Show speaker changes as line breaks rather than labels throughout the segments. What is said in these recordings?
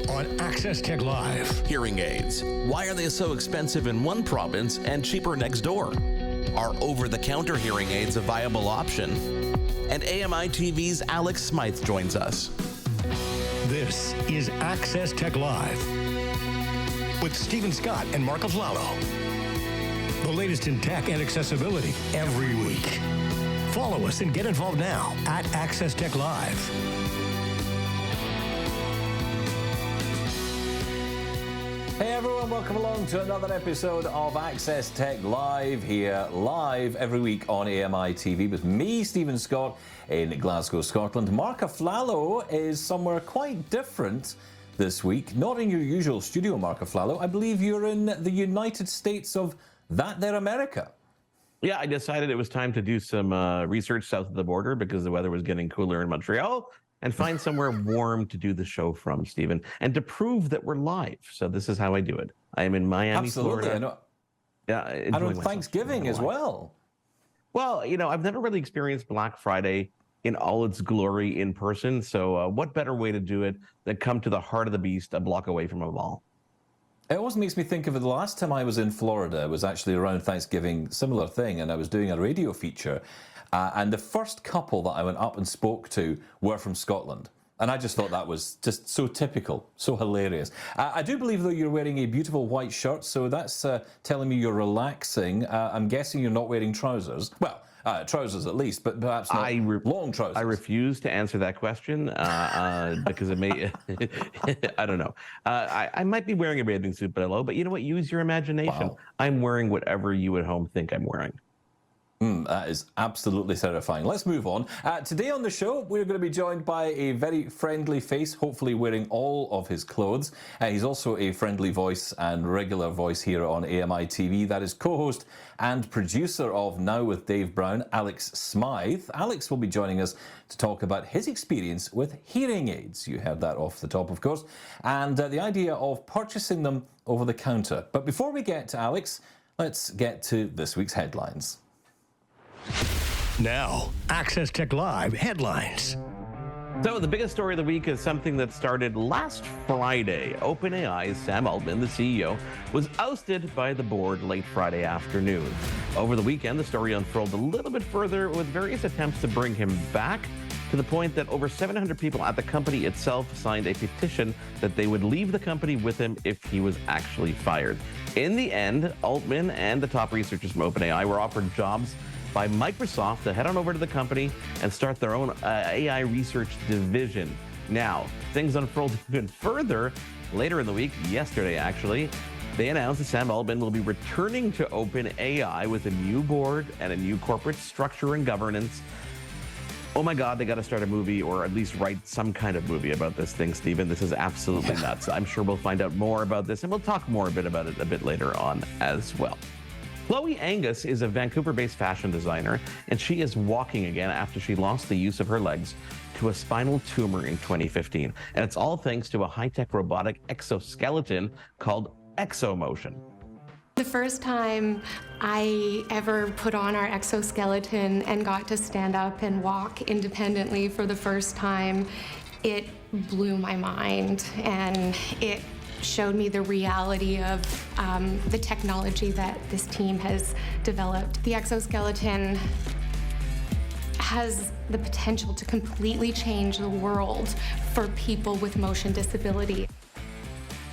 on Access Tech Live.
Hearing aids. Why are they so expensive in one province and cheaper next door? Are over-the-counter hearing aids a viable option? And AMI TV's Alex Smyth joins us.
This is Access Tech Live with Stephen Scott and Marc Aflalo. The latest in tech and accessibility every week. Follow us and get involved now at Access Tech Live.
Hey everyone, welcome along to another episode of Access Tech Live here, live every week on AMI TV with me, Stephen Scott, in Glasgow, Scotland. Marc Aflalo is somewhere quite different this week. Not in your usual studio, Marc Aflalo. I believe you're in the United States of that there America.
Yeah, I decided it was time to do some research south of the border because the weather was getting cooler in Montreal, and find somewhere warm to do the show from, Stephen, and to prove that we're live. So this is how I do it. I am in Miami,
Absolutely.
Florida.
Yeah, and on Thanksgiving as well.
Well, you know, I've never really experienced Black Friday in all its glory in person. So what better way to do it than come to the heart of the beast a block away from a mall?
It always makes me think of it. The last time I was in Florida, it was actually around Thanksgiving, similar thing, and I was doing a radio feature. And the first couple that I went up and spoke to were from Scotland. And I just thought that was just so typical, so hilarious. I do believe, though, you're wearing a beautiful white shirt, so that's telling me you're relaxing. I'm guessing you're not wearing trousers. Well, trousers at least, but perhaps not long trousers.
I refuse to answer that question because it may, I don't know. I might be wearing a bathing suit below, but you know what? Use your imagination. Wow. I'm wearing whatever you at home think I'm wearing.
That is absolutely terrifying. Let's move on. Today on the show, we're going to be joined by a very friendly face, hopefully wearing all of his clothes. He's also a friendly voice and regular voice here on AMI TV. That is co-host and producer of Now with Dave Brown, Alex Smyth. Alex will be joining us to talk about his experience with hearing aids. You heard that off the top, of course, and the idea of purchasing them over the counter. But before we get to Alex, let's get to this week's headlines.
Now, Access Tech Live headlines.
So the biggest story of the week is something that started last Friday. OpenAI's Sam Altman, the CEO, was ousted by the board late Friday afternoon. Over the weekend, the story unfurled a little bit further with various attempts to bring him back, to the point that over 700 people at the company itself signed a petition that they would leave the company with him if he was actually fired. In the end, Altman and the top researchers from OpenAI were offered jobs by Microsoft to head on over to the company and start their own AI research division. Now, things unfolded even further. Later in the week, yesterday actually, they announced that Sam Altman will be returning to OpenAI with a new board and a new corporate structure and governance. Oh my God, they got to start a movie, or at least write some kind of movie about this thing, Stephen. This is absolutely nuts. I'm sure we'll find out more about this, and we'll talk more about it a bit later on as well. Chloe Angus is a Vancouver-based fashion designer, and she is walking again after she lost the use of her legs to a spinal tumor in 2015. And it's all thanks to a high-tech robotic exoskeleton called ExoMotion.
The first time I ever put on our exoskeleton and got to stand up and walk independently for the first time, it blew my mind, and it showed me the reality of the technology that this team has developed. The exoskeleton has the potential to completely change the world for people with motion disability.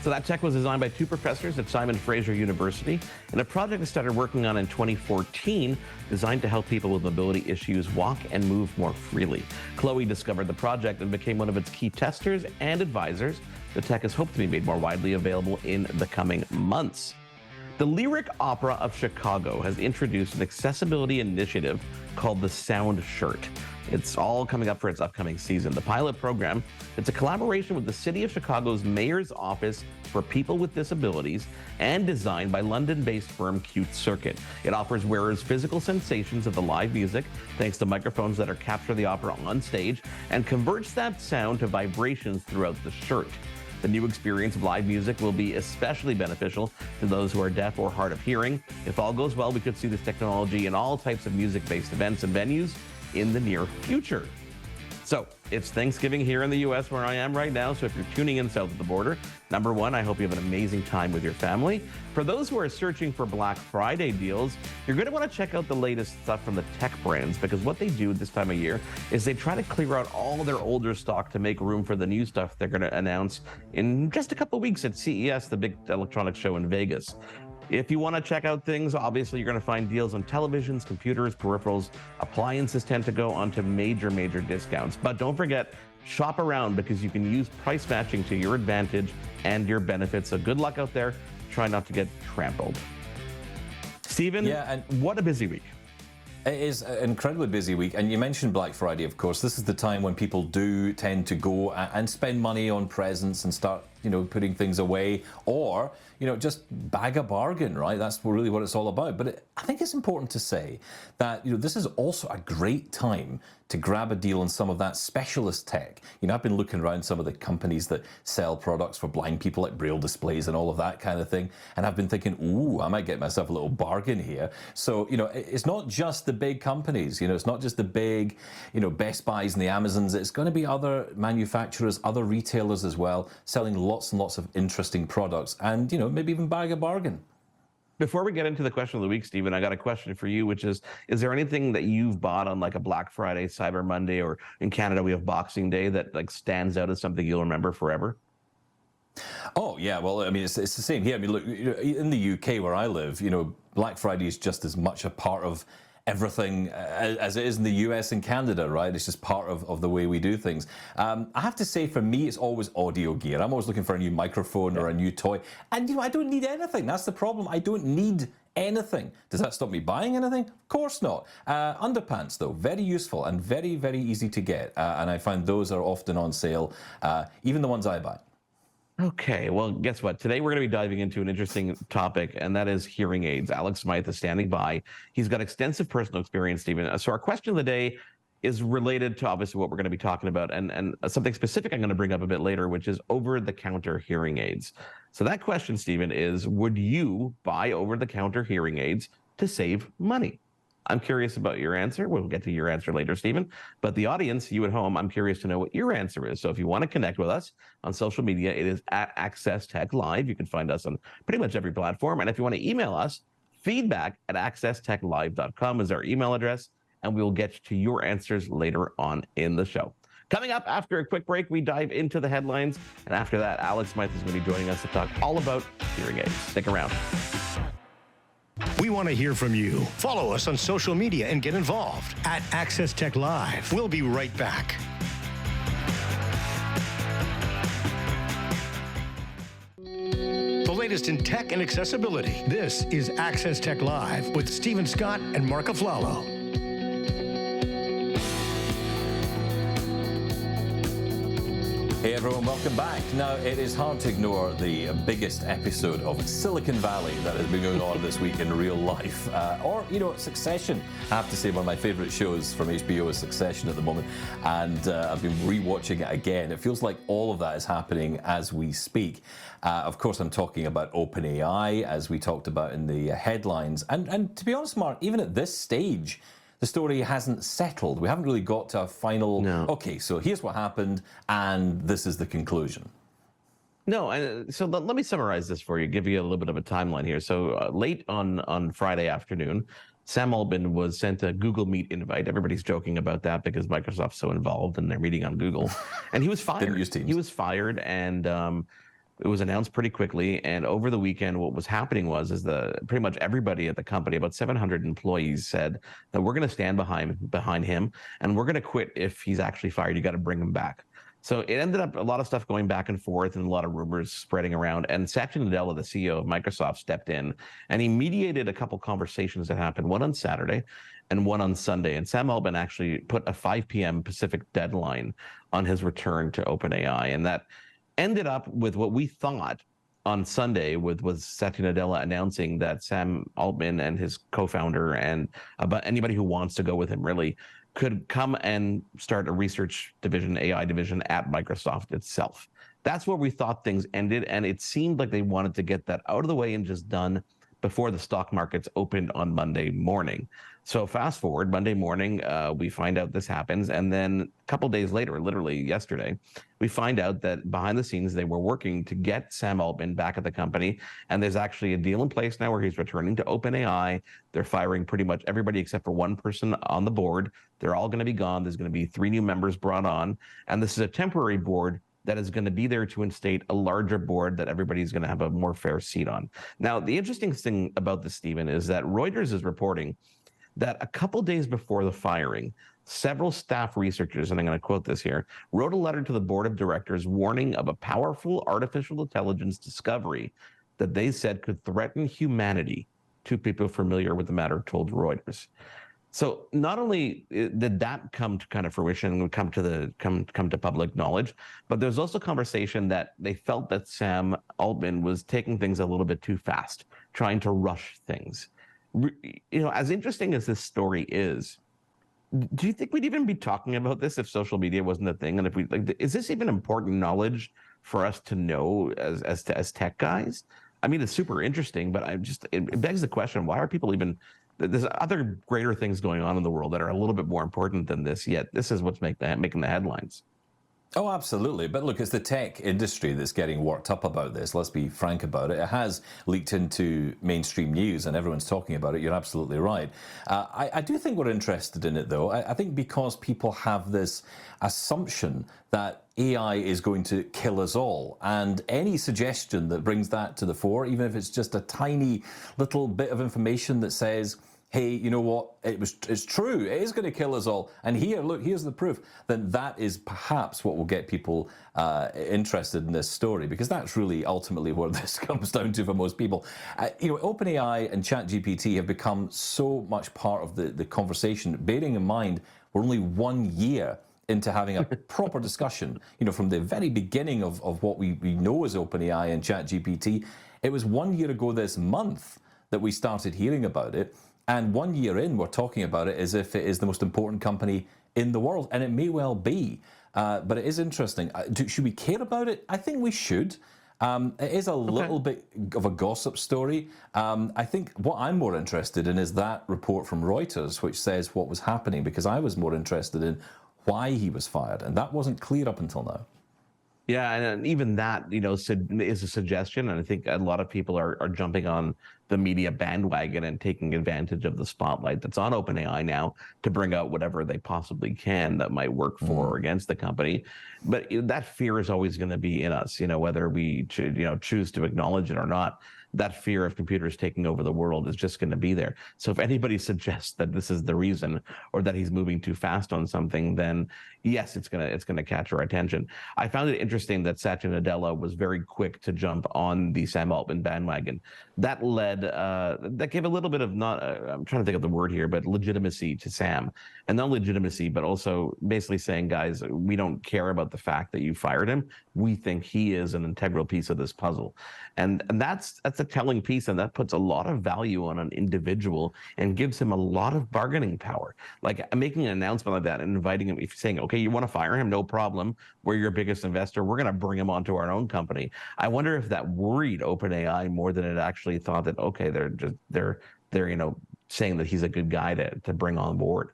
So that tech was designed by two professors at Simon Fraser University, and a project they started working on in 2014 designed to help people with mobility issues walk and move more freely. Chloe discovered the project and became one of its key testers and advisors. The tech is hoped to be made more widely available in the coming months. The Lyric Opera of Chicago has introduced an accessibility initiative called the Sound Shirt. It's all coming up for its upcoming season. The pilot program, it's a collaboration with the City of Chicago's Mayor's Office for People with Disabilities and designed by London-based firm Cute Circuit. It offers wearers physical sensations of the live music thanks to microphones that capture the opera on stage and converts that sound to vibrations throughout the shirt. The new experience of live music will be especially beneficial to those who are deaf or hard of hearing. If all goes well, we could see this technology in all types of music-based events and venues in the near future. So it's Thanksgiving here in the U.S. where I am right now. So if you're tuning in south of the border, number one, I hope you have an amazing time with your family. For those who are searching for Black Friday deals, you're going to want to check out the latest stuff from the tech brands, because what they do this time of year is they try to clear out all their older stock to make room for the new stuff they're going to announce in just a couple of weeks at CES, the big electronics show in Vegas. If you want to check out things, obviously you're going to find deals on televisions, computers, peripherals. Appliances tend to go onto major discounts. But don't forget, shop around, because you can use price matching to your advantage and your benefit. So good luck out there. Try not to get trampled. Stephen, what a busy week.
It is an incredibly busy week, and you mentioned Black Friday, of course. This is the time when people do tend to go and spend money on presents and start, putting things away, or, just bag a bargain, right? That's really what it's all about. But I think it's important to say that, this is also a great time to grab a deal on some of that specialist tech. I've been looking around some of the companies that sell products for blind people, like Braille displays and all of that kind of thing, and I've been thinking, ooh, I might get myself a little bargain here. So, it's not just the big companies, it's not just the big, Best Buys and the Amazons. It's going to be other manufacturers, other retailers as well, selling lots and lots of interesting products, and, maybe even bag a bargain.
Before we get into the question of the week, Stephen, I got a question for you, which is there anything that you've bought on like a Black Friday, Cyber Monday, or in Canada we have Boxing Day, that like stands out as something you'll remember forever?
Oh, yeah. Well, I mean, it's the same here. I mean, look, in the UK where I live, Black Friday is just as much a part of everything as it is in the US and Canada, right? It's just part of the way we do things. I have to say, for me, it's always audio gear. I'm always looking for a new microphone or a new toy. And, I don't need anything. That's the problem. I don't need anything. Does that stop me buying anything? Of course not. Underpants, though, very useful and very, very easy to get. And I find those are often on sale, even the ones I buy.
Okay, well, guess what? Today we're going to be diving into an interesting topic, and that is hearing aids. Alex Smyth is standing by. He's got extensive personal experience, Stephen. So our question of the day is related to obviously what we're going to be talking about, and something specific I'm going to bring up a bit later, which is over-the-counter hearing aids. So that question, Stephen, is would you buy over-the-counter hearing aids to save money? I'm curious about your answer. We'll get to your answer later, Stephen. But the audience, you at home, I'm curious to know what your answer is. So if you want to connect with us on social media, it is at Access Tech Live. You can find us on pretty much every platform. And if you want to email us, feedback@accesstechlive.com is our email address, and we'll get to your answers later on in the show. Coming up after a quick break, we dive into the headlines. And after that, Alex Smyth is going to be joining us to talk all about hearing aids. Stick around.
We want to hear from you. Follow us on social media and get involved at Access Tech Live. We'll be right back. The latest in tech and accessibility. This is Access Tech Live with Stephen Scott and Marc Aflalo.
Hey everyone, welcome back. Now, it is hard to ignore the biggest episode of Silicon Valley that has been going on this week in real life. Succession. I have to say, one of my favorite shows from HBO is Succession at the moment, and I've been rewatching it again. It feels like all of that is happening as we speak. Of course, I'm talking about OpenAI, as we talked about in the headlines. And to be honest, Marc, even at this stage, the story hasn't settled. We haven't really got to a final, okay, so here's what happened, and this is the conclusion.
No, and so let me summarize this for you, give you a little bit of a timeline here. So late on Friday afternoon, Sam Altman was sent a Google Meet invite. Everybody's joking about that because Microsoft's so involved in their meeting on Google. And he was fired.
Didn't use Teams.
He was fired, and it was announced pretty quickly. And over the weekend, what was happening was pretty much everybody at the company, about 700 employees, said that we're going to stand behind him, and we're going to quit if he's actually fired. You got to bring him back. So it ended up a lot of stuff going back and forth and a lot of rumors spreading around. And Satya Nadella, the CEO of Microsoft, stepped in and he mediated a couple conversations that happened, one on Saturday and one on Sunday. And Sam Altman actually put a 5 p.m. Pacific deadline on his return to OpenAI. And that ended up with what we thought on Sunday was Satya Nadella announcing that Sam Altman and his co-founder and about anybody who wants to go with him really could come and start a research division, AI division at Microsoft itself. That's where we thought things ended, and it seemed like they wanted to get that out of the way and just done before the stock markets opened on Monday morning. So fast forward, Monday morning, we find out this happens. And then a couple days later, literally yesterday, we find out that behind the scenes, they were working to get Sam Altman back at the company. And there's actually a deal in place now where he's returning to OpenAI. They're firing pretty much everybody except for one person on the board. They're all going to be gone. There's going to be 3 new members brought on. And this is a temporary board that is going to be there to instate a larger board that everybody's going to have a more fair seat on. Now, the interesting thing about this, Stephen, is that Reuters is reporting that a couple days before the firing, several staff researchers, and I'm going to quote this here, wrote a letter to the board of directors warning of a powerful artificial intelligence discovery that they said could threaten humanity. 2 people familiar with the matter told Reuters. So not only did that come to kind of fruition and come to public knowledge, but there's also conversation that they felt that Sam Altman was taking things a little bit too fast, trying to rush things. As interesting as this story is, do you think we'd even be talking about this if social media wasn't a thing? And if is this even important knowledge for us to know as tech guys? I mean, it's super interesting, but it begs the question: why are people even? There's other greater things going on in the world that are a little bit more important than this. Yet this is what's making the headlines.
Oh, absolutely. But look, it's the tech industry that's getting worked up about this. Let's be frank about it. It has leaked into mainstream news and everyone's talking about it. You're absolutely right. I do think we're interested in it, though. I think because people have this assumption that AI is going to kill us all. And any suggestion that brings that to the fore, even if it's just a tiny little bit of information that says, hey, you know what, it's true, it is going to kill us all, and here's the proof, then that is perhaps what will get people interested in this story, because that's really ultimately what this comes down to for most people. OpenAI and ChatGPT have become so much part of the conversation, bearing in mind we're only 1 year into having a proper discussion, from the very beginning of what we know as OpenAI and ChatGPT. It was 1 year ago this month that we started hearing about it. And 1 year in, we're talking about it as if it is the most important company in the world. And it may well be. But it is interesting. Should we care about it? I think we should. It is a little bit of a gossip story. I think what I'm more interested in is that report from Reuters, which says what was happening, because I was more interested in why he was fired. And that wasn't clear up until now.
Yeah, and even that, is a suggestion, and I think a lot of people are jumping on the media bandwagon and taking advantage of the spotlight that's on OpenAI now to bring out whatever they possibly can that might work for or against the company. But that fear is always going to be in us, whether we choose to acknowledge it or not. That fear of computers taking over the world is just going to be there. So if anybody suggests that this is the reason, or that he's moving too fast on something, then yes, it's gonna catch our attention. I found it interesting that Satya Nadella was very quick to jump on the Sam Altman bandwagon. That gave a little bit of I'm trying to think of the word here, but legitimacy to Sam, and not legitimacy, but also basically saying, guys, we don't care about the fact that you fired him. We think he is an integral piece of this puzzle, and that's a telling piece, and that puts a lot of value on an individual and gives him a lot of bargaining power. Like making an announcement like that and inviting him, if you're saying, okay, you want to fire him, no problem. We're your biggest investor. We're going to bring him onto our own company. I wonder if that worried OpenAI more than it actually thought that, okay, they're saying that he's a good guy to bring on board.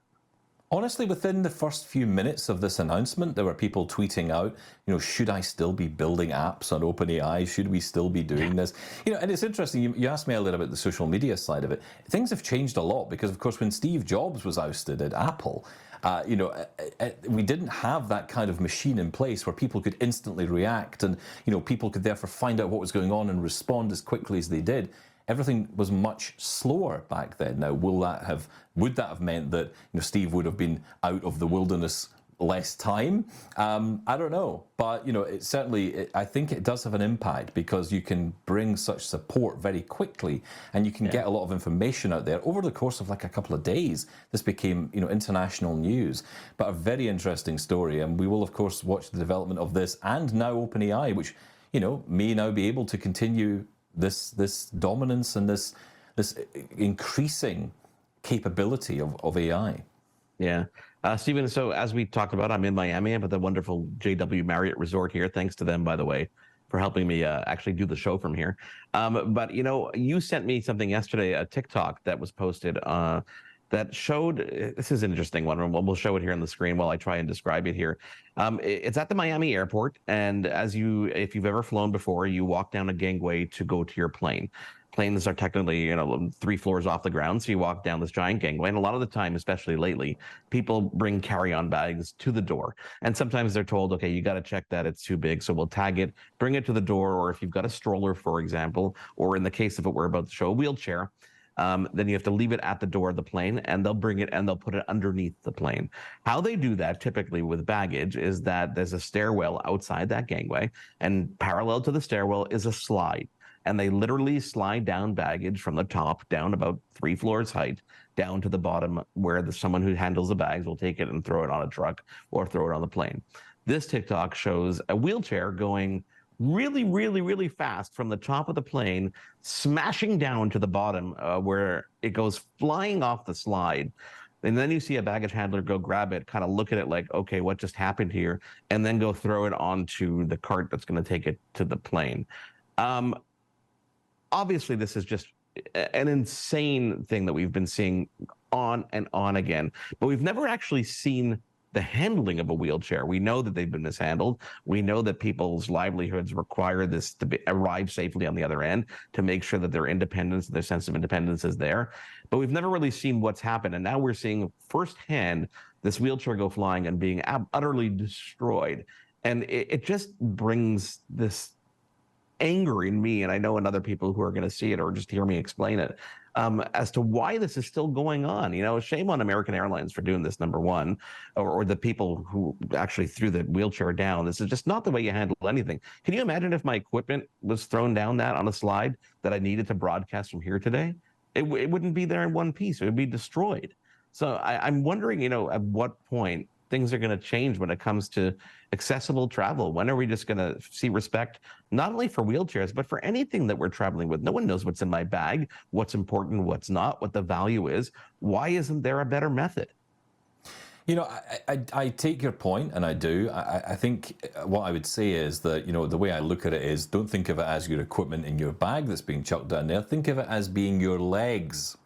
Honestly, within the first few minutes of this announcement, there were people tweeting out, should I still be building apps on OpenAI? Should we still be doing this? And it's interesting, you asked me a little bit about the social media side of it. Things have changed a lot because, of course, when Steve Jobs was ousted at Apple, we didn't have that kind of machine in place where people could instantly react and, people could therefore find out what was going on and respond as quickly as they did. Everything was much slower back then. Now, would that have meant that Steve would have been out of the wilderness less time? I don't know, but it certainly, I think it does have an impact because you can bring such support very quickly, and you can get a lot of information out there over the course of like a couple of days. This became international news, but a very interesting story, and we will of course watch the development of this and now OpenAI, which may now be able to continue this dominance and this increasing capability of AI.
Yeah. Stephen, so as we talked about, I'm in Miami. I'm at the wonderful JW Marriott Resort here. Thanks to them, by the way, for helping me actually do the show from here. But, you sent me something yesterday, a TikTok that was posted that showed, this is an interesting one, and we'll show it here on the screen while I try and describe it here. It's at the Miami airport, and if you've ever flown before, you walk down a gangway to go to your plane. Planes are technically, 3 floors off the ground, so you walk down this giant gangway, and a lot of the time, especially lately, people bring carry-on bags to the door, and sometimes they're told, okay, you got to check that it's too big, so we'll tag it, bring it to the door, or if you've got a stroller, for example, or in the case of what we're about to show, a wheelchair, then you have to leave it at the door of the plane, and they'll bring it and they'll put it underneath the plane. How they do that typically with baggage is that there's a stairwell outside that gangway, and parallel to the stairwell is a slide. And they literally slide down baggage from the top down about 3 floors height down to the bottom where someone who handles the bags will take it and throw it on a truck or throw it on the plane. This TikTok shows a wheelchair going really, really, really fast from the top of the plane, smashing down to the bottom where it goes flying off the slide. And then you see a baggage handler go grab it, kind of look at it like, okay, what just happened here? And then go throw it onto the cart that's going to take it to the plane. Obviously, this is just an insane thing that we've been seeing on and on again, but we've never actually seen the handling of a wheelchair. We know that they've been mishandled. We know that people's livelihoods require this to arrive safely on the other end to make sure that their independence, their sense of independence is there. But we've never really seen what's happened. And now we're seeing firsthand this wheelchair go flying and being utterly destroyed. And it just brings this anger in me, and I know in other people who are going to see it or just hear me explain it, as to why this is still going on. Shame on American Airlines for doing this, number one, or the people who actually threw the wheelchair down. This is just not the way you handle anything. Can you imagine if my equipment was thrown down that on a slide that I needed to broadcast from here today? It wouldn't be there in one piece. It would be destroyed. So I'm wondering, at what point things are going to change when it comes to accessible travel. When are we just going to see respect, not only for wheelchairs, but for anything that we're traveling with? No one knows what's in my bag, what's important, what's not, what the value is. Why isn't there a better method?
I take your point, and I do. I think what I would say is that, the way I look at it is, don't think of it as your equipment in your bag that's being chucked down there. Think of it as being your legs.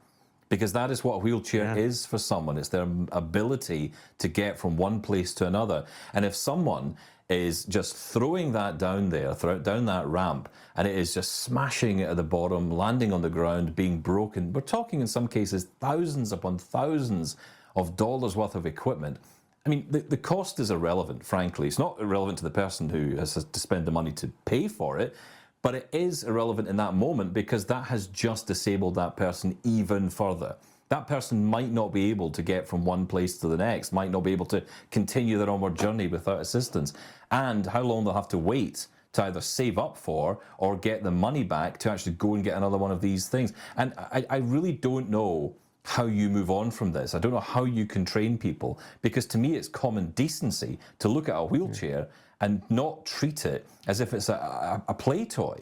Because that is what a wheelchair is for someone. It's their ability to get from one place to another. And if someone is just throwing that down there, down that ramp, and it is just smashing it at the bottom, landing on the ground, being broken, we're talking in some cases thousands upon thousands of dollars worth of equipment. I mean, the cost is irrelevant, frankly. It's not irrelevant to the person who has to spend the money to pay for it, but it is irrelevant in that moment because that has just disabled that person even further. That person might not be able to get from one place to the next, might not be able to continue their onward journey without assistance. And how long they'll have to wait to either save up for or get the money back to actually go and get another one of these things. And I really don't know how you move on from this. I don't know how you can train people, because to me it's common decency to look at a wheelchair and not treat it as if it's a play toy.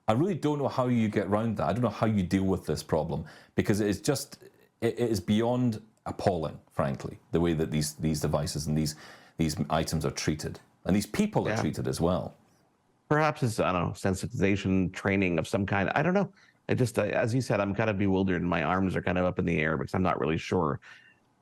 I really don't know how you get around that. I don't know how you deal with this problem, because it is beyond appalling, frankly, the way that these devices and these items are treated, and these people are treated as well.
Perhaps it's, I don't know, sensitization, training of some kind. I don't know. It just, as you said, I'm kind of bewildered, and my arms are kind of up in the air because I'm not really sure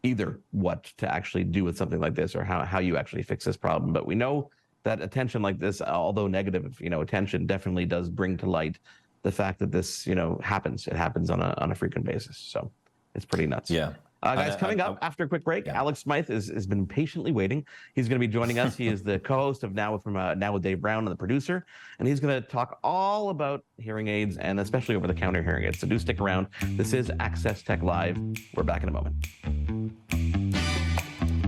either what to actually do with something like this or how you actually fix this problem. But we know that attention like this, although negative, attention definitely does bring to light the fact that this, happens. It happens on a frequent basis. So it's pretty nuts.
Yeah.
Guys, coming up after a quick break, Alex Smyth has been patiently waiting. He's going to be joining us. He is the co-host of Now with Dave Brown and the producer, and he's going to talk all about hearing aids and especially over-the-counter hearing aids. So do stick around. This is Access Tech Live. We're back in a moment.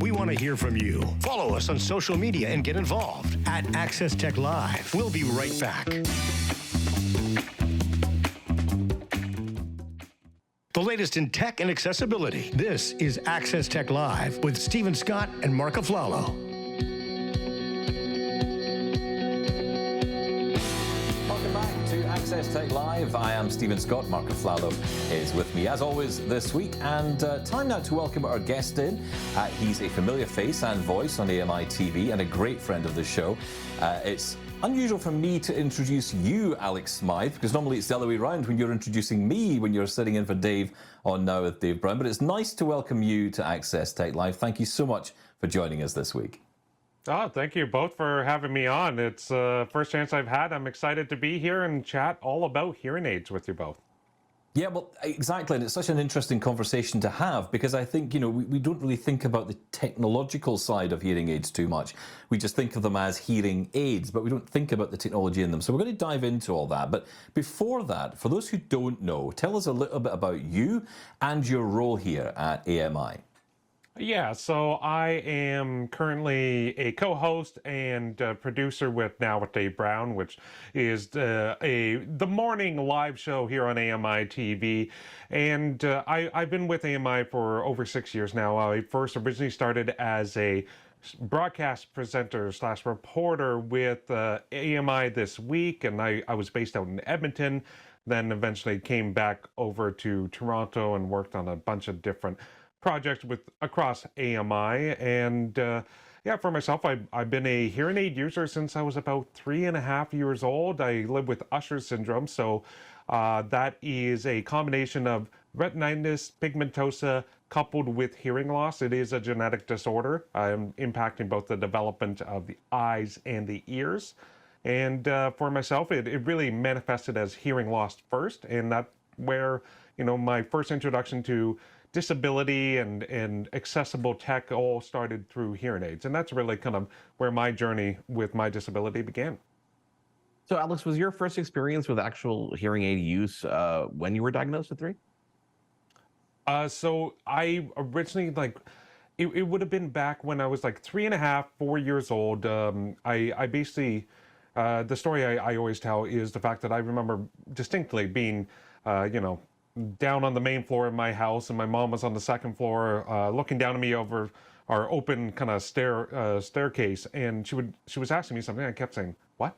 We want to hear from you. Follow us on social media and get involved at Access Tech Live. We'll be right back. The latest in tech and accessibility. This is Access Tech Live with Stephen Scott and Marc Aflalo.
Welcome back to Access Tech Live. I am Stephen Scott. Marc Aflalo is with me as always this week, and time now to welcome our guest in. He's a familiar face and voice on AMI TV and a great friend of the show. It's unusual for me to introduce you, Alex Smyth, because normally it's the other way around when you're introducing me when you're sitting in for Dave on Now with Dave Brown. But it's nice to welcome you to Access Tech Live. Thank you so much for joining us this week.
Oh, thank you both for having me on. It's the first chance I've had. I'm excited to be here and chat all about hearing aids with you both.
Yeah, well, exactly. And it's such an interesting conversation to have because I think, we don't really think about the technological side of hearing aids too much. We just think of them as hearing aids, but we don't think about the technology in them. So we're going to dive into all that. But before that, for those who don't know, tell us a little bit about you and your role here at AMI.
Yeah, so I am currently a co-host and producer with Now with Dave Brown, which is the morning live show here on AMI TV. And I've been with AMI for over 6 years now. I first originally started as a broadcast presenter / reporter with AMI This Week, and I was based out in Edmonton, then eventually came back over to Toronto and worked on a bunch of different project across AMI. And yeah, for myself, I've been a hearing aid user since I was about 3.5 years old. I live with Usher syndrome, so that is a combination of retinitis pigmentosa coupled with hearing loss. It is a genetic disorder impacting both the development of the eyes and the ears. And for myself, it really manifested as hearing loss first, and that's where my first introduction to disability and accessible tech all started through hearing aids. And that's really kind of where my journey with my disability began.
So, Alex, was your first experience with actual hearing aid use when you were diagnosed with 3?
So I originally, it would have been back when I was like 3.5, 4 years old. I basically, the story I always tell is the fact that I remember distinctly being, down on the main floor of my house, and my mom was on the second floor, looking down at me over our open kind of staircase, and she was asking me something. I kept saying, "What?"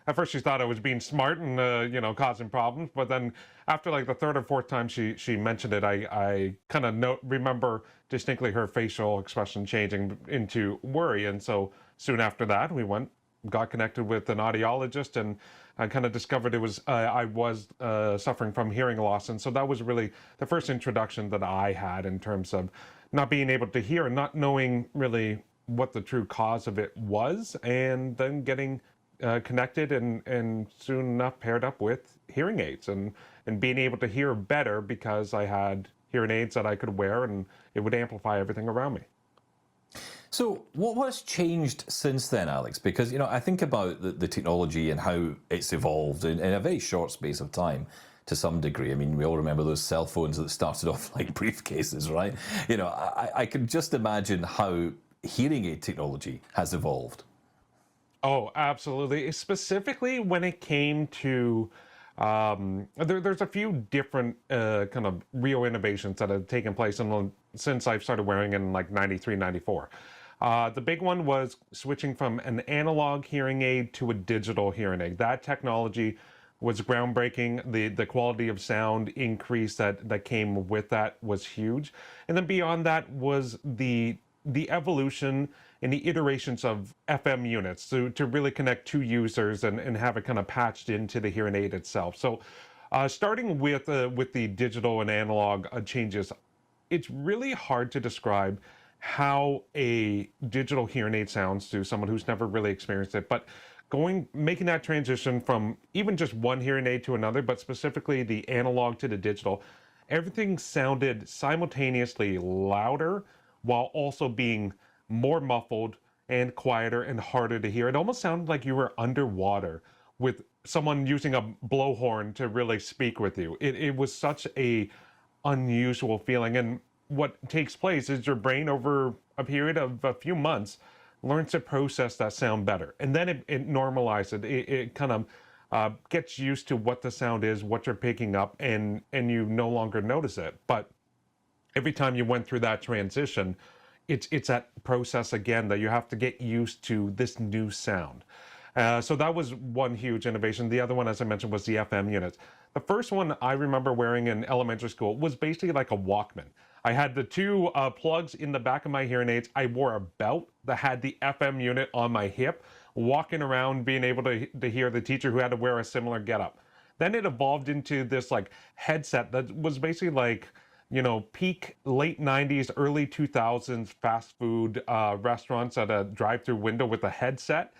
At first, she thought I was being smart and causing problems, but then after like the third or fourth time she mentioned it, I kind of remember distinctly her facial expression changing into worry, and so soon after that, we got connected with an audiologist, and I kind of discovered I was suffering from hearing loss. And so that was really the first introduction that I had in terms of not being able to hear and not knowing really what the true cause of it was, and then getting connected and soon enough paired up with hearing aids and being able to hear better because I had hearing aids that I could wear and it would amplify everything around me.
So what's changed since then, Alex? Because, I think about the technology and how it's evolved in a very short space of time to some degree. I mean, we all remember those cell phones that started off like briefcases, right? I can just imagine how hearing aid technology has evolved.
Oh, absolutely. Specifically when it came to, there's a few different kind of real innovations that have taken place since I've started wearing in like 93, 94. The big one was switching from an analog hearing aid to a digital hearing aid. That technology was groundbreaking. The quality of sound increase that came with that was huge. And then beyond that was the evolution and the iterations of FM units to really connect two users and have it kind of patched into the hearing aid itself. So starting with the digital and analog changes, it's really hard to describe how a digital hearing aid sounds to someone who's never really experienced it, but making that transition from even just one hearing aid to another, but specifically the analog to the digital, everything sounded simultaneously louder while also being more muffled and quieter and harder to hear. It almost sounded like you were underwater with someone using a blowhorn to really speak with you. It was such a unusual feeling. And what takes place is your brain over a period of a few months learns to process that sound better. And then it normalizes it. It kind of gets used to what the sound is, what you're picking up, and you no longer notice it. But every time you went through that transition, it's that process again that you have to get used to this new sound. So that was one huge innovation. The other one, as I mentioned, was the FM units. The first one I remember wearing in elementary school was basically like a Walkman. I had the two plugs in the back of my hearing aids. I wore a belt that had the FM unit on my hip, walking around being able to hear the teacher who had to wear a similar getup. Then it evolved into this like headset that was basically like, you know, peak late 90s, early 2000s fast food restaurants at a drive-through window with a headset.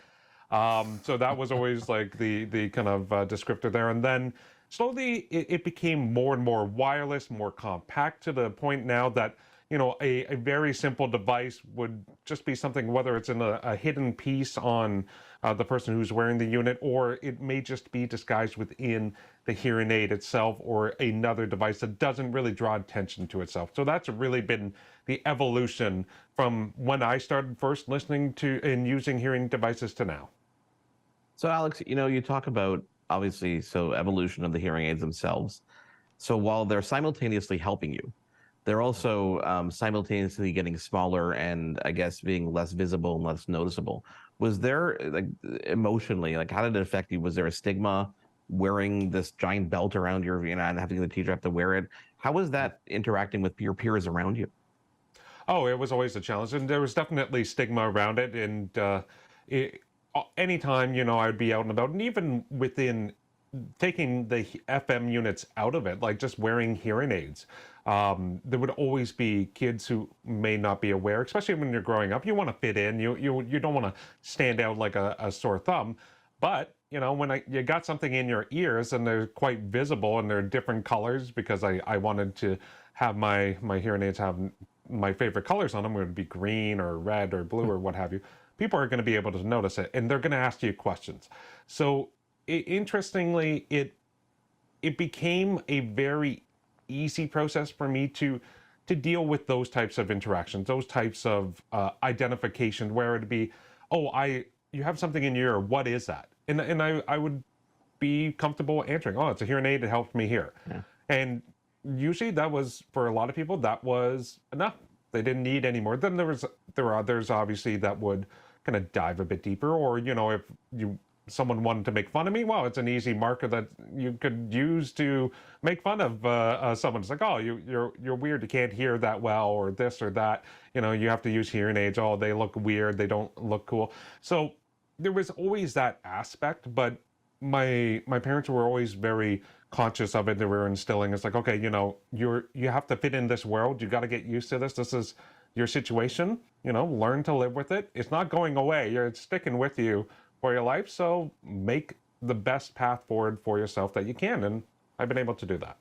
So that was always like the kind of descriptor there. And then slowly it became more and more wireless, more compact, to the point now that, you know, a very simple device would just be something, whether it's in a hidden piece on the person who's wearing the unit, or it may just be disguised within the hearing aid itself or another device that doesn't really draw attention to itself. So that's really been the evolution from when I started first listening to and using hearing devices to now.
So Alex, you know, you talk about obviously evolution of the hearing aids themselves. So while they're simultaneously helping you, they're also simultaneously getting smaller and I guess being less visible and less noticeable. Was there, like, emotionally, like, how did it affect you? Was there a stigma wearing this giant belt around your, you know, and having the teacher have to wear it? How was that interacting with your peers around you?
Oh, it was always a challenge, and there was definitely stigma around it. And anytime, you know, I'd be out and about, and even within taking the FM units out of it, like just wearing hearing aids, there would always be kids who may not be aware, especially when you're growing up. You want to fit in. You don't want to stand out like a sore thumb. But you know, when you got something in your ears and they're quite visible and they're different colors, because I wanted to have my hearing aids have my favorite colors on them, it would be green or red or blue or what have you. People are going to be able to notice it, and they're going to ask you questions. So interestingly, it became a very easy process for me to deal with those types of interactions, those types of identification, where it'd be, oh, you have something in your ear, what is that? And I would be comfortable answering, oh, it's a hearing aid, it helped me hear. Yeah. And usually that was, for a lot of people, that was enough. They didn't need any more. Then there are others, obviously, that would kind of dive a bit deeper, or, you know, if someone wanted to make fun of me, well, it's an easy marker that you could use to make fun of someone. It's like, oh, you're weird, you can't hear that well, or this or that. You know, you have to use hearing aids. Oh, they look weird, they don't look cool. So there was always that aspect, but my parents were always very conscious of it. They were instilling, it's like, okay, you know, you have to fit in this world. You got to get used to this. This is your situation. You know, learn to live with it. It's not going away. It's sticking with you for your life. So make the best path forward for yourself that you can. And I've been able to do that.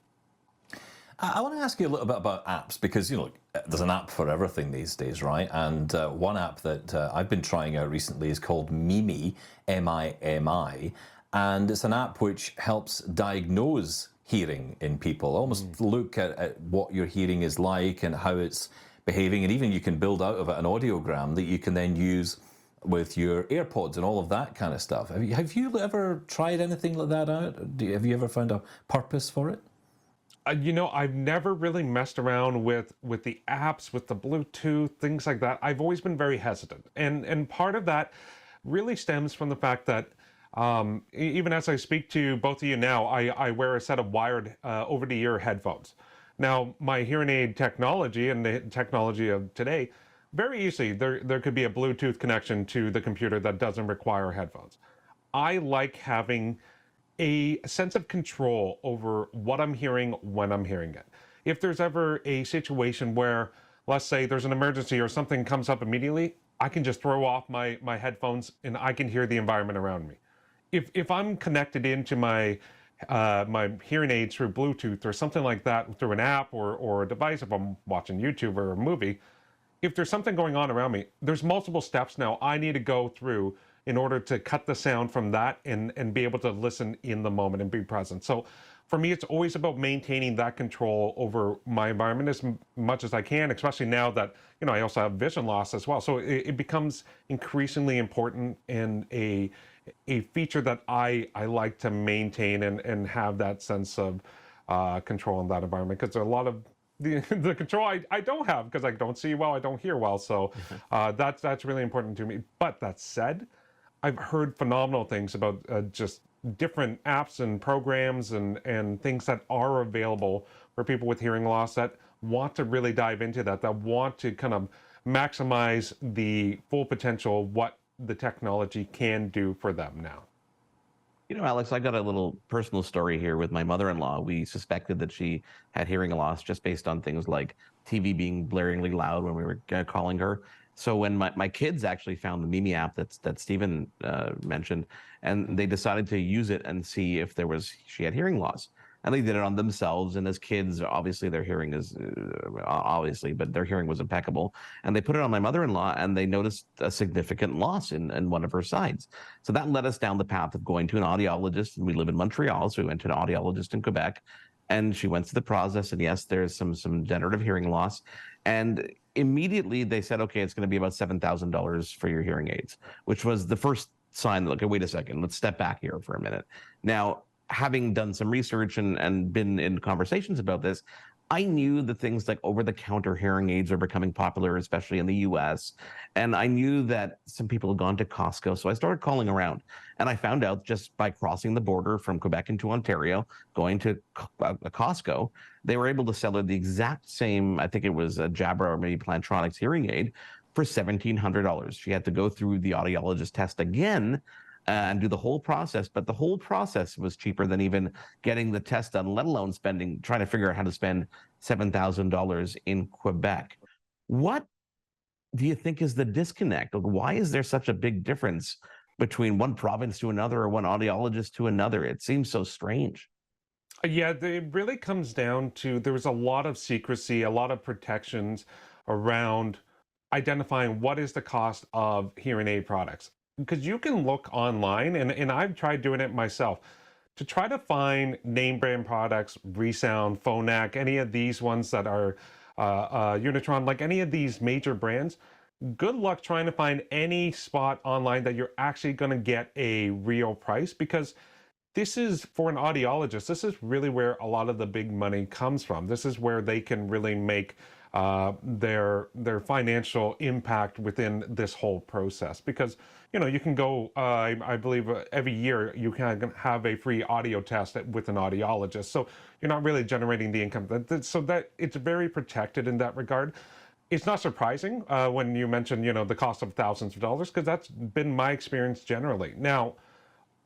I want to ask you a little bit about apps, because, you know, there's an app for everything these days, right? And one app that I've been trying out recently is called Mimi, M-I-M-I. And it's an app which helps diagnose hearing in people, almost look at what your hearing is like and how it's behaving. And even you can build out of it an audiogram that you can then use with your AirPods and all of that kind of stuff. Have you ever tried anything like that out? Have you ever found a purpose for it?
You know, I've never really messed around with the apps, with the Bluetooth, things like that. I've always been very hesitant. And part of that really stems from the fact that even as I speak to both of you now, I wear a set of wired over-the-ear headphones. Now, my hearing aid technology and the technology of today, very easily, there could be a Bluetooth connection to the computer that doesn't require headphones. I like having a sense of control over what I'm hearing when I'm hearing it. If there's ever a situation where, let's say there's an emergency or something comes up immediately, I can just throw off my headphones and I can hear the environment around me. If I'm connected into my hearing aids through Bluetooth or something like that, through an app or a device, if I'm watching YouTube or a movie, if there's something going on around me, there's multiple steps now I need to go through in order to cut the sound from that and be able to listen in the moment and be present. So for me, it's always about maintaining that control over my environment as much as I can, especially now that, you know, I also have vision loss as well. So it becomes increasingly important and a feature that I like to maintain and have that sense of control in that environment, because there are a lot of the control I don't have, because I don't see well, I don't hear well. So that's really important to me. But that said, I've heard phenomenal things about just different apps and programs and things that are available for people with hearing loss that want to really dive into that want to kind of maximize the full potential of what the technology can do for them now.
You know, Alex, I got a little personal story here with my mother-in-law. We suspected that she had hearing loss just based on things like TV being blaringly loud when we were calling her. So when my kids actually found the Mimi app that Stephen mentioned, and they decided to use it and see if she had hearing loss. And they did it on themselves. And as kids, obviously their hearing is but their hearing was impeccable. And they put it on my mother-in-law, and they noticed a significant loss in one of her sides. So that led us down the path of going to an audiologist. And we live in Montreal, so we went to an audiologist in Quebec. And she went through the process, and yes, there's some degenerative hearing loss. And immediately they said, okay, it's going to be about $7,000 for your hearing aids, which was the first sign that, okay, wait a second, let's step back here for a minute. Now, having done some research and been in conversations about this, I knew that things like over-the-counter hearing aids are becoming popular, especially in the US. And I knew that some people had gone to Costco. So I started calling around. And I found out just by crossing the border from Quebec into Ontario, going to a Costco, they were able to sell her the exact same, I think it was a Jabra or maybe Plantronics hearing aid for $1,700. She had to go through the audiologist test again and do the whole process, but the whole process was cheaper than even getting the test done, let alone trying to figure out how to spend $7,000 in Quebec. What do you think is the disconnect? Like, why is there such a big difference between one province to another or one audiologist to another? It seems so strange.
Yeah, it really comes down to there was a lot of secrecy, a lot of protections around identifying what is the cost of hearing aid products. Because you can look online, and I've tried doing it myself, to try to find name brand products, Resound, Phonak, any of these ones that are Unitron, like any of these major brands. Good luck trying to find any spot online that you're actually going to get a real price, because this is, for an audiologist, this is really where a lot of the big money comes from. This is where they can really make their financial impact within this whole process. Because, you know, you can go, I believe every year you can have a free audio test with an audiologist. So you're not really generating the income. So that it's very protected in that regard. It's not surprising when you mention, you know, the cost of thousands of dollars, because that's been my experience generally. Now,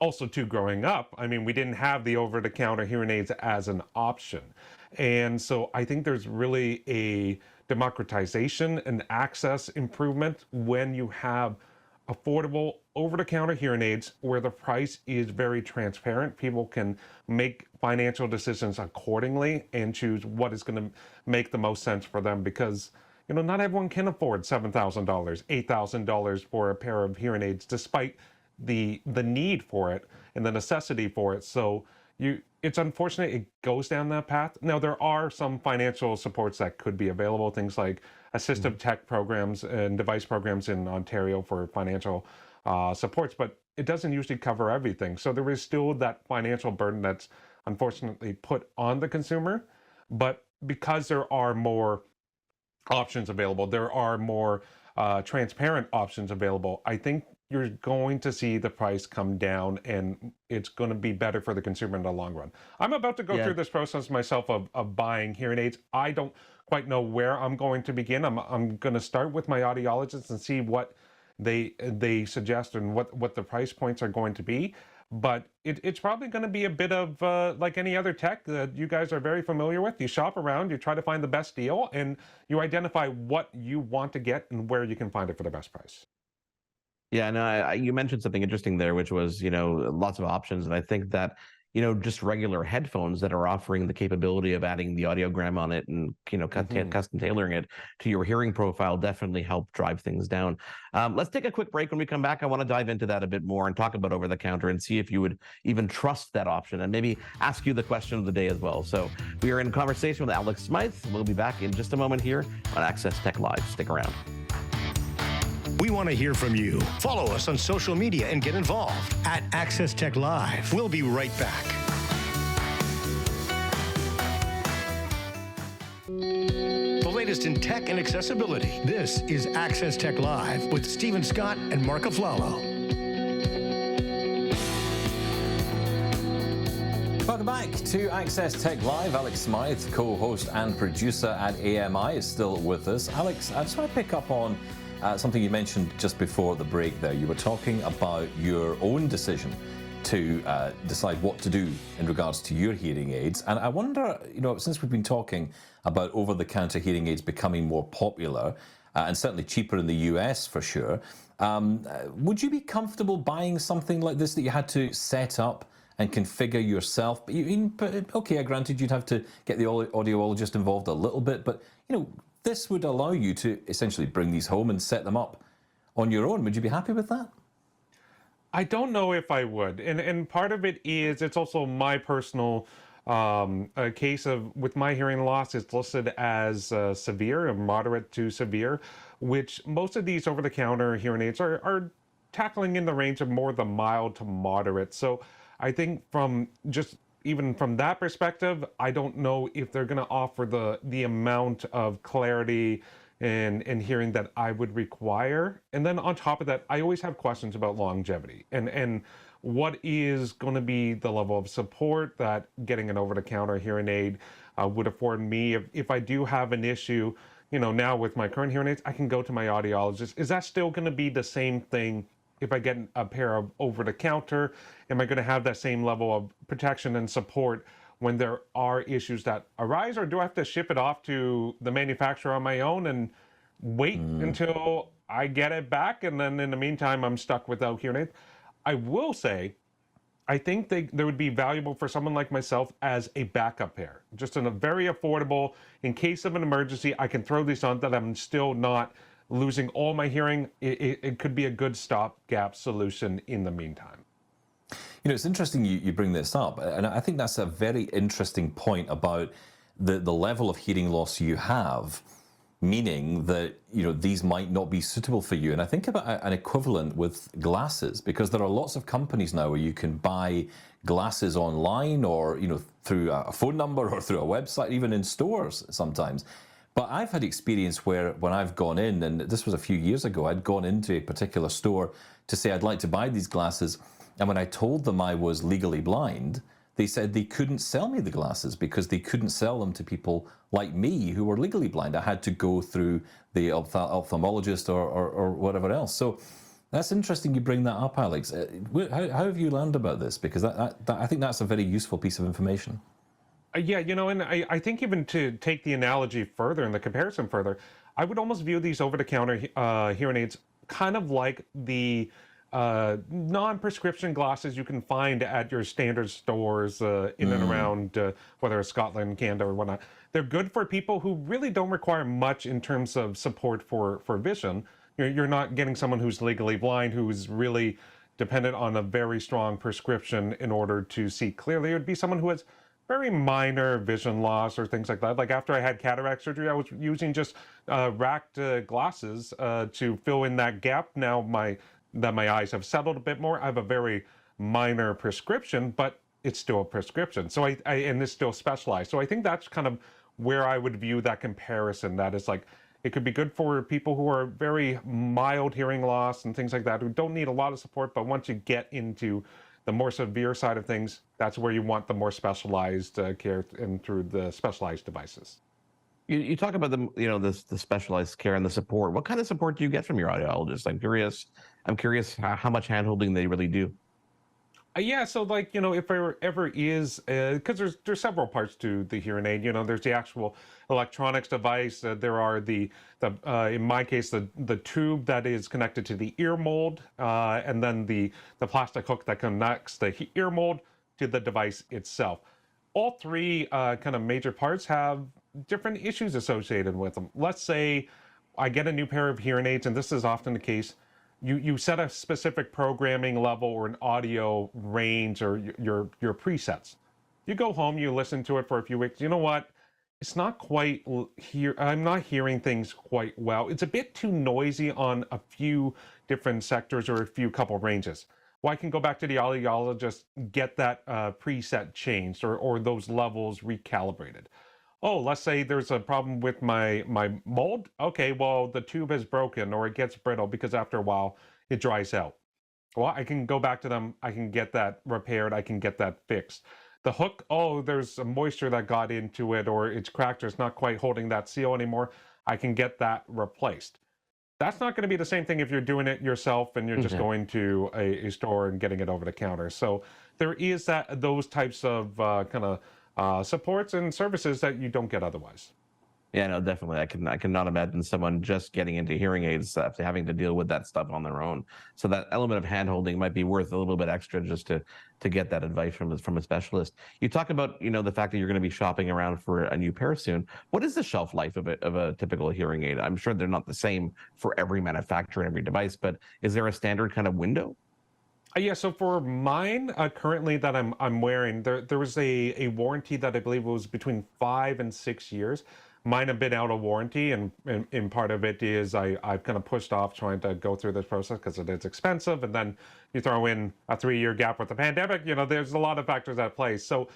also too, growing up, I mean, we didn't have the over-the-counter hearing aids as an option. And so I think there's really a democratization and access improvement when you have affordable over-the-counter hearing aids where the price is very transparent. People can make financial decisions accordingly and choose what is going to make the most sense for them, because, you know, not everyone can afford $7,000, $8,000 for a pair of hearing aids, despite the need for it and the necessity for it. So it's unfortunate it goes down that path. Now, there are some financial supports that could be available, things like assistive tech programs and device programs in Ontario for financial supports, but it doesn't usually cover everything. So there is still that financial burden that's unfortunately put on the consumer. But because there are more options available, there are more transparent options available, I think you're going to see the price come down, and it's going to be better for the consumer in the long run. I'm about to go through this process myself of buying hearing aids. I don't quite know where I'm going to begin. I'm going to start with my audiologist and see what they suggest and what the price points are going to be. But it's probably going to be a bit of like any other tech that you guys are very familiar with. You shop around, you try to find the best deal, and you identify what you want to get and where you can find it for the best price.
Yeah, no, you mentioned something interesting there, which was, you know, lots of options. And I think that, you know, just regular headphones that are offering the capability of adding the audiogram on it and, you know, custom tailoring it to your hearing profile definitely help drive things down. Let's take a quick break. When we come back, I want to dive into that a bit more and talk about over the counter and see if you would even trust that option, and maybe ask you the question of the day as well. So we are in conversation with Alex Smyth. We'll be back in just a moment here on Access Tech Live. Stick around.
We want to hear from you. Follow us on social media and get involved at Access Tech Live. We'll be right back. The latest in tech and accessibility. This is Access Tech Live with Stephen Scott and Marc Aflalo.
Welcome back to Access Tech Live. Alex Smyth, co-host and producer at AMI, is still with us. Alex, I just want to pick up on something you mentioned just before the break there. You were talking about your own decision to decide what to do in regards to your hearing aids. And I wonder, since we've been talking about over-the-counter hearing aids becoming more popular, and certainly cheaper in the US for sure, would you be comfortable buying something like this that you had to set up and configure yourself? Okay, granted you'd have to get the audiologist involved a little bit, but this would allow you to essentially bring these home and set them up on your own. Would you be happy with that?
I don't know if I would, and part of it is it's also my personal a case of with my hearing loss. It's listed as severe or moderate to severe, which most of these over-the-counter hearing aids are tackling in the range of more the mild to moderate. So I think even from that perspective, I don't know if they're going to offer the amount of clarity and hearing that I would require. And then on top of that, I always have questions about longevity and what is going to be the level of support that getting an over-the-counter hearing aid would afford me if I do have an issue. Now with my current hearing aids, I can go to my audiologist. Is that still going to be the same thing if I get a pair of over-the-counter? Am I going to have that same level of protection and support when there are issues that arise, or do I have to ship it off to the manufacturer on my own and wait until I get it back, and then in the meantime I'm stuck without hearing aids? I will say, I think they would be valuable for someone like myself as a backup pair, just in a very affordable, in case of an emergency, I can throw these on that I'm still not losing all my hearing. It could be a good stopgap solution in the meantime.
It's interesting you bring this up, and I think that's a very interesting point about the level of hearing loss you have, meaning that these might not be suitable for you. And I think about an equivalent with glasses, because there are lots of companies now where you can buy glasses online or through a phone number or through a website, even in stores sometimes. But I've had experience where when I've gone in, and this was a few years ago, I'd gone into a particular store to say I'd like to buy these glasses. And when I told them I was legally blind, they said they couldn't sell me the glasses because they couldn't sell them to people like me who were legally blind. I had to go through the ophthalmologist or whatever else. So that's interesting you bring that up, Alex. How have you learned about this? Because I think that's a very useful piece of information.
Yeah, and I think even to take the analogy further and the comparison further, I would almost view these over-the-counter hearing aids kind of like the non-prescription glasses you can find at your standard stores in and around, whether it's Scotland, Canada, or whatnot. They're good for people who really don't require much in terms of support for vision. You're not getting someone who's legally blind, who's really dependent on a very strong prescription in order to see clearly. It would be someone who has very minor vision loss or things like that. Like after I had cataract surgery, I was using just racked glasses to fill in that gap. Now that my eyes have settled a bit more, I have a very minor prescription, but it's still a prescription. So and it's still specialized. So I think that's kind of where I would view that comparison. That is like, it could be good for people who are very mild hearing loss and things like that, who don't need a lot of support. But once you get into the more severe side of things, that's where you want the more specialized care and through the specialized devices.
You talk about the specialized care and the support. What kind of support do you get from your audiologist? I'm curious how much handholding they really do.
Yeah, so if there ever is, because there's several parts to the hearing aid. There's the actual electronics device. There are in my case the tube that is connected to the ear mold, and then the plastic hook that connects the ear mold to the device itself. All three kind of major parts have different issues associated with them. Let's say I get a new pair of hearing aids, and this is often the case. You set a specific programming level or an audio range or your presets. You go home, you listen to it for a few weeks. You know what? It's not quite here. I'm not hearing things quite well. It's a bit too noisy on a few different sectors or a few couple ranges. Well, I can go back to the audiologist, get that preset changed or those levels recalibrated. Oh, let's say there's a problem with my mold. Okay, well, the tube is broken or it gets brittle because after a while it dries out. Well, I can go back to them. I can get that repaired. I can get that fixed. The hook, oh, there's some moisture that got into it or it's cracked or it's not quite holding that seal anymore. I can get that replaced. That's not going to be the same thing if you're doing it yourself and you're just going to a store and getting it over the counter. So there is those types of kind of supports and services that you don't get otherwise.
Yeah, no, definitely. I cannot imagine someone just getting into hearing aids after having to deal with that stuff on their own. So that element of handholding might be worth a little bit extra just to get that advice from a specialist. You talk about, the fact that you're going to be shopping around for a new pair soon. What is the shelf life of a typical hearing aid? I'm sure they're not the same for every manufacturer and every device, but is there a standard kind of window?
Yeah, so for mine currently that I'm wearing, there was a warranty that I believe was between 5 and 6 years. Mine have been out of warranty, and part of it is I've kind of pushed off trying to go through this process because it is expensive, and then you throw in a 3-year gap with the pandemic. There's a lot of factors at play. So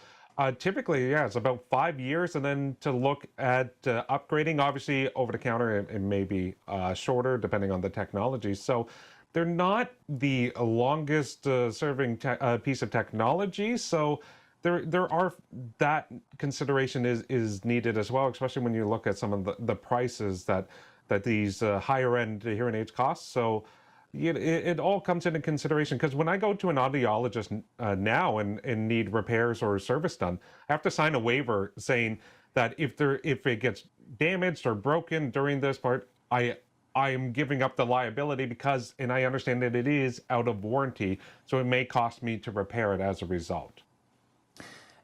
typically, yeah, it's about 5 years, and then to look at upgrading. Obviously, over the counter, it may be shorter depending on the technology. So they're not the longest serving piece of technology. So there are that consideration is needed as well, especially when you look at some of the prices that these higher end hearing aids cost. So it all comes into consideration, because when I go to an audiologist now and need repairs or service done, I have to sign a waiver saying that if it gets damaged or broken during this part, I am giving up the liability, and I understand that it is out of warranty, so it may cost me to repair it as a result.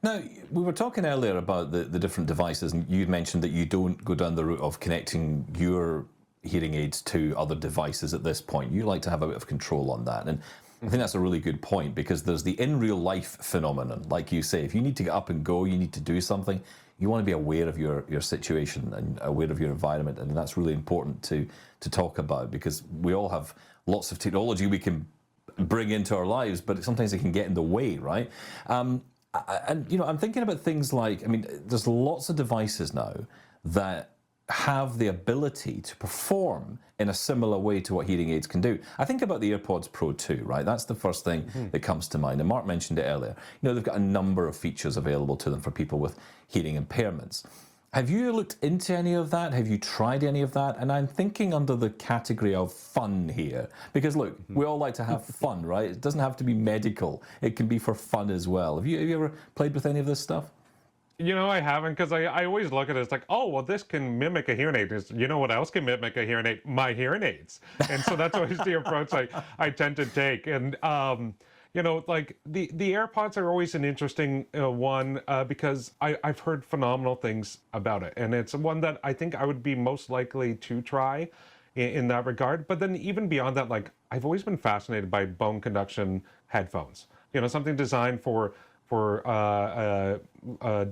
Now, we were talking earlier about the different devices, and you mentioned that you don't go down the route of connecting your hearing aids to other devices at this point. You like to have a bit of control on that. And I think that's a really good point, because there's the in real life phenomenon. Like you say, if you need to get up and go, you need to do something, you want to be aware of your situation and aware of your environment. And that's really important to talk about, because we all have lots of technology we can bring into our lives, but sometimes it can get in the way, right? And I'm thinking about things like, there's lots of devices now that have the ability to perform in a similar way to what hearing aids can do. I think about the AirPods Pro 2, right? That's the first thing that comes to mind. And Marc mentioned it earlier. They've got a number of features available to them for people with hearing impairments. Have you looked into any of that? Have you tried any of that? And I'm thinking under the category of fun here, because look, we all like to have fun, right? It doesn't have to be medical. It can be for fun as well. Have you ever played with any of this stuff?
I haven't, because I always look at it as like, oh, well, this can mimic a hearing aid. You know what else can mimic a hearing aid? My hearing aids. And so that's always the approach I tend to take. And, like the AirPods are always an interesting one, because I've heard phenomenal things about it. And it's one that I think I would be most likely to try in that regard. But then even beyond that, like, I've always been fascinated by bone conduction headphones. Something designed for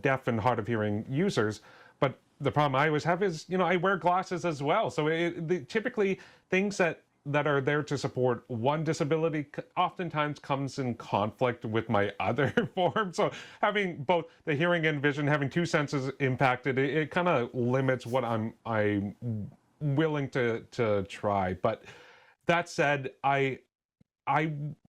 deaf and hard of hearing users. But the problem I always have is, I wear glasses as well. So typically things that are there to support one disability oftentimes comes in conflict with my other form. So having both the hearing and vision, having two senses impacted, it kind of limits what I'm willing to try. But that said, I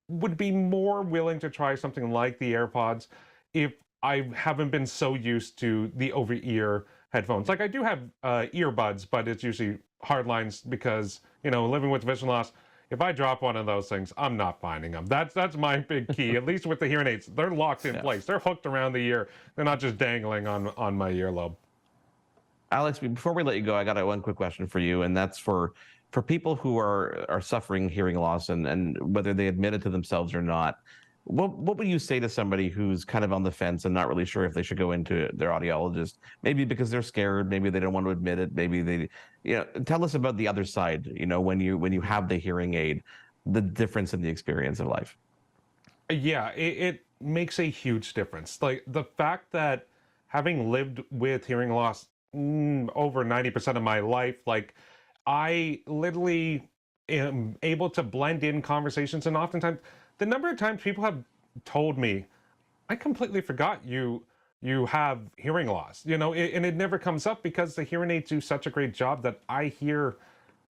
would be more willing to try something like the AirPods if I haven't been so used to the over-ear headphones. Like, I do have earbuds, but it's usually hard lines because, living with vision loss, if I drop one of those things, I'm not finding them. That's my big key. At least with the hearing aids, they're locked in place. They're hooked around the ear. They're not just dangling on my earlobe.
Alex, before we let you go, I got one quick question for you, and that's for people who are suffering hearing loss, and whether they admit it to themselves or not. What would you say to somebody who's kind of on the fence and not really sure if they should go into their audiologist? Maybe because they're scared, maybe they don't want to admit it, maybe they, tell us about the other side, when you have the hearing aid, the difference in the experience of life.
Yeah, it makes a huge difference. Like, the fact that having lived with hearing loss over 90% of my life, like, I literally am able to blend in conversations, and oftentimes the number of times people have told me, I completely forgot you have hearing loss, and it never comes up because the hearing aids do such a great job that I hear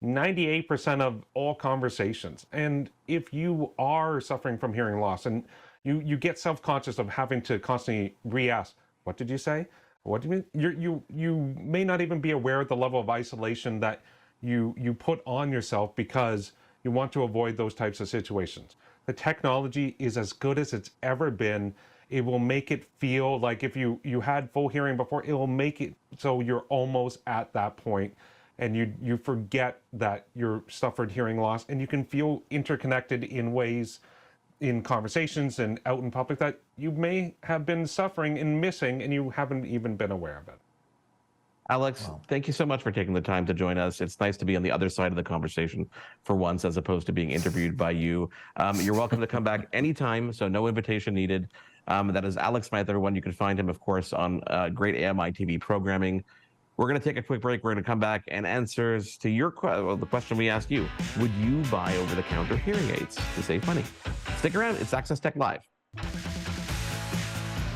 98% of all conversations. And if you are suffering from hearing loss and you get self-conscious of having to constantly re-ask, what did you say? What do you mean? You may not even be aware of the level of isolation that you put on yourself because you want to avoid those types of situations. The technology is as good as it's ever been. It will make it feel like if you had full hearing before, it will make it so you're almost at that point and you forget that you suffered hearing loss, and you can feel interconnected in ways in conversations and out in public that you may have been suffering and missing and you haven't even been aware of it.
Alex, thank you so much for taking the time to join us. It's nice to be on the other side of the conversation for once, as opposed to being interviewed by you. You're welcome to come back anytime, so no invitation needed. That is Alex Smyth, everyone. You can find him, of course, on great AMI TV programming. We're going to take a quick break. We're going to come back and answers to your the question we asked you. Would you buy over-the-counter hearing aids to save money? Stick around. It's Access Tech Live.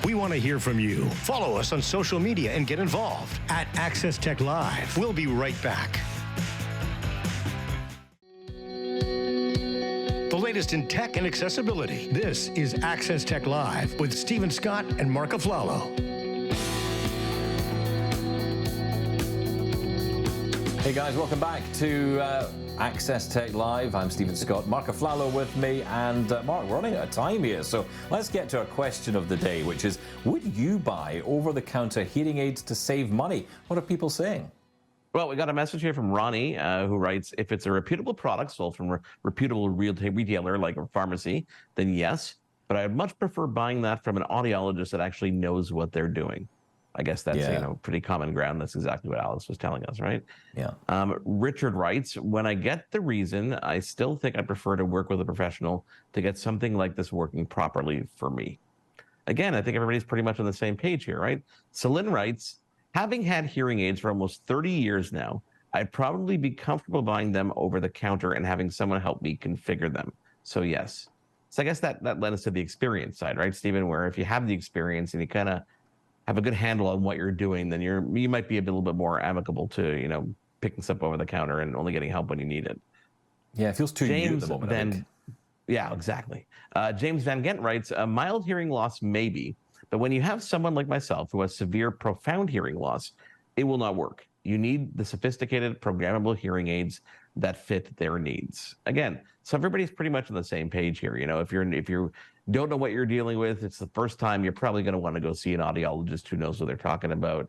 We want to hear from you. Follow us on social media and get involved at Access Tech Live. We'll be right back. The latest in tech and accessibility. This is Access Tech Live with Stephen Scott and Marc Aflalo.
Hey guys, welcome back to Access Tech Live. I'm Stephen Scott, Marc Aflalo with me, and Marc, we're running out of time here, so let's get to our question of the day, which is, would you buy over-the-counter hearing aids to save money? What are people saying?
Well, we got a message here from Ronnie, who writes, if it's a reputable product sold from a reputable retailer like a pharmacy, then yes, but I'd much prefer buying that from an audiologist that actually knows what they're doing. I guess that's pretty common ground. That's exactly what Alex was telling us, right?
Yeah.
Richard writes, when I get the reason, I still think I prefer to work with a professional to get something like this working properly for me. Again, I think everybody's pretty much on the same page here, right? Celine writes, having had hearing aids for almost 30 years now, I'd probably be comfortable buying them over the counter and having someone help me configure them. So yes. So I guess that led us to the experience side, right, Stephen, where if you have the experience and you kind of have a good handle on what you're doing, then you might be a little bit more amicable to, picking stuff over the counter and only getting help when you need it.
Yeah, it feels too new at the moment.
Yeah, exactly. James Van Gent writes, a mild hearing loss maybe, but when you have someone like myself who has severe, profound hearing loss, it will not work. You need the sophisticated, programmable hearing aids that fit their needs. Again, so everybody's pretty much on the same page here. If you don't know what you're dealing with, it's the first time, you're probably going to want to go see an audiologist who knows what they're talking about.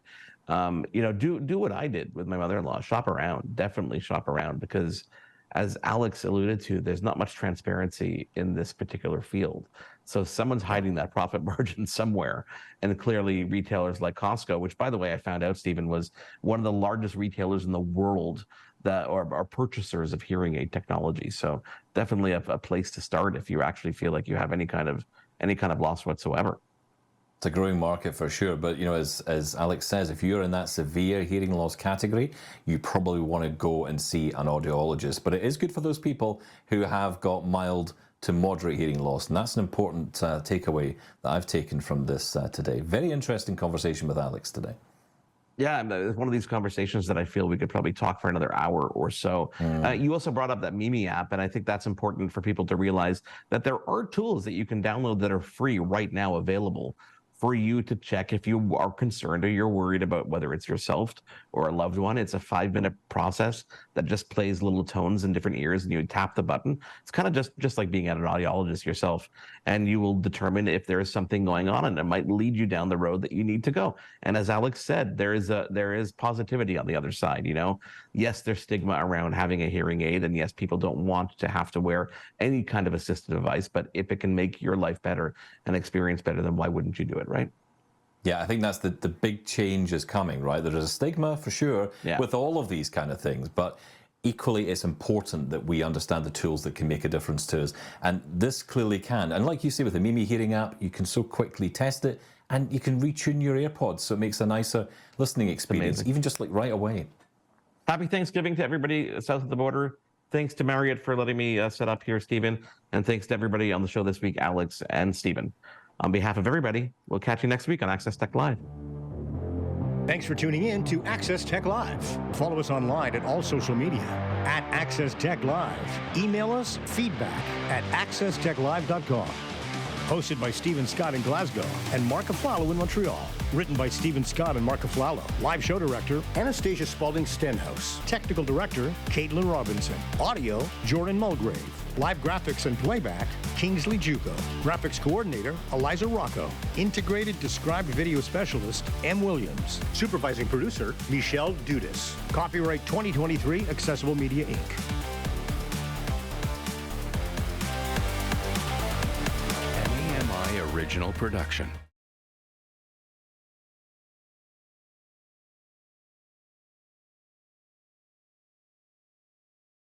Do what I did with my mother-in-law. Shop around. Definitely shop around, because as Alex alluded to, there's not much transparency in this particular field. So someone's hiding that profit margin somewhere. And clearly retailers like Costco, which, by the way, I found out, Stephen, was one of the largest retailers in the world that are purchasers of hearing aid technology. So definitely a place to start if you actually feel like you have any kind of loss whatsoever.
It's a growing market for sure, but as Alex says, if you're in that severe hearing loss category, you probably want to go and see an audiologist. But it is good for those people who have got mild to moderate hearing loss, and that's an important takeaway that I've taken from this today. Very interesting conversation with Alex today.
Yeah, it's one of these conversations that I feel we could probably talk for another hour or so. You also brought up that Mimi app, and I think that's important for people to realize that there are tools that you can download that are free right now available for you to check if you are concerned or you're worried about whether it's yourself or a loved one. It's a 5-minute process that just plays little tones in different ears, and you tap the button. It's kind of just like being at an audiologist yourself, and you will determine if there is something going on, and it might lead you down the road that you need to go. And as Alex said, there is positivity on the other side. Yes, there's stigma around having a hearing aid, and yes, people don't want to have to wear any kind of assistive device, but if it can make your life better and experience better, then why wouldn't you do it, right?
Yeah, I think that's the big change is coming, right? There is a stigma for sure with all of these kind of things, but equally it's important that we understand the tools that can make a difference to us. And this clearly can. And like you say with the Mimi Hearing app, you can so quickly test it, and you can retune your AirPods so it makes a nicer listening experience, even just like right away.
Happy Thanksgiving to everybody south of the border. Thanks to Marriott for letting me set up here, Stephen. And thanks to everybody on the show this week, Alex and Stephen. On behalf of everybody, we'll catch you next week on Access Tech Live.
Thanks for tuning in to Access Tech Live. Follow us online at all social media at Access Tech Live. Email us feedback@accesstechlive.com. Hosted by Stephen Scott in Glasgow and Marc Aflalo in Montreal. Written by Stephen Scott and Marc Aflalo. Live show director, Anastasia Spalding Stenhouse. Technical director, Caitlin Robinson. Audio, Jordan Mulgrave. Live graphics and playback, Kingsley Juco. Graphics coordinator, Eliza Rocco. Integrated described video specialist, M. Williams. Supervising producer, Michelle Dudis. Copyright 2023, Accessible Media, Inc.
An AMI original production.